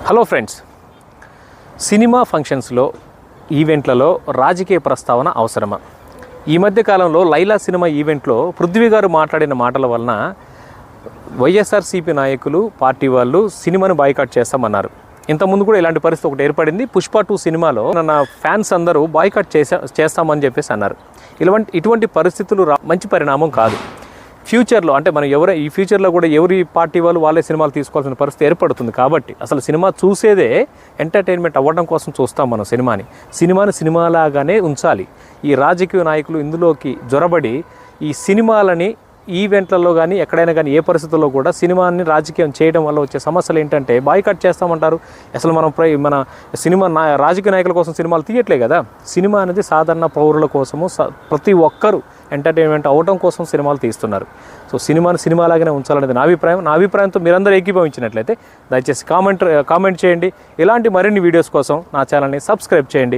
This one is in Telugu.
హలో ఫ్రెండ్స్, సినిమా ఫంక్షన్స్లో ఈవెంట్లలో రాజకీయ ప్రస్తావన అవసరమా? ఈ మధ్య కాలంలో లైలా సినిమా ఈవెంట్లో పృథ్వీ గారు మాట్లాడిన మాటల వలన వైఎస్ఆర్సీపీ నాయకులు పార్టీ వాళ్ళు సినిమాను బాయ్కాట్ చేస్తామన్నారు. ఇంతకుముందు కూడా ఇలాంటి పరిస్థితి ఒకటి ఏర్పడింది. పుష్ప 2 సినిమాలో నా ఫ్యాన్స్ అందరూ బాయ్కాట్ చేస్తామని చెప్పేసి అన్నారు. ఇటువంటి పరిస్థితులు మంచి పరిణామం కాదు. ఫ్యూచర్లో అంటే మనం ఈ ఫ్యూచర్లో కూడా ఎవరి పార్టీ వాళ్ళు వాళ్ళే సినిమాలు తీసుకోవాల్సిన పరిస్థితి ఏర్పడుతుంది. కాబట్టి అసలు సినిమా చూసేదే ఎంటర్టైన్మెంట్ అవ్వడం కోసం చూస్తాం. మనం సినిమాని సినిమాలాగానే ఉంచాలి. ఈ రాజకీయ నాయకులు ఇందులోకి జొరబడి ఈ సినిమాలని ఈవెంట్లలో కానీ ఎక్కడైనా కానీ ఏ పరిస్థితుల్లో కూడా సినిమాని రాజకీయం చేయడం వల్ల వచ్చే సమస్యలు ఏంటంటే బాయ్కాట్ చేస్తామంటారు. అసలు మన సినిమా రాజకీయ నాయకుల కోసం సినిమాలు తీయట్లే కదా. సినిమా అనేది సాధారణ పౌరుల కోసము, ప్రతి ఒక్కరూ ఎంటర్టైన్మెంట్ అవ్వడం కోసం సినిమాలు తీస్తున్నారు. సో సినిమాని సినిమాలాగానే ఉంచాలనేది నా అభిప్రాయం. నా అభిప్రాయంతో మీరందరూ ఏకీభవించినట్లయితే దయచేసి కామెంట్ చేయండి. ఇలాంటి మరిన్ని వీడియోస్ కోసం నా ఛానల్ని సబ్స్క్రైబ్ చేయండి.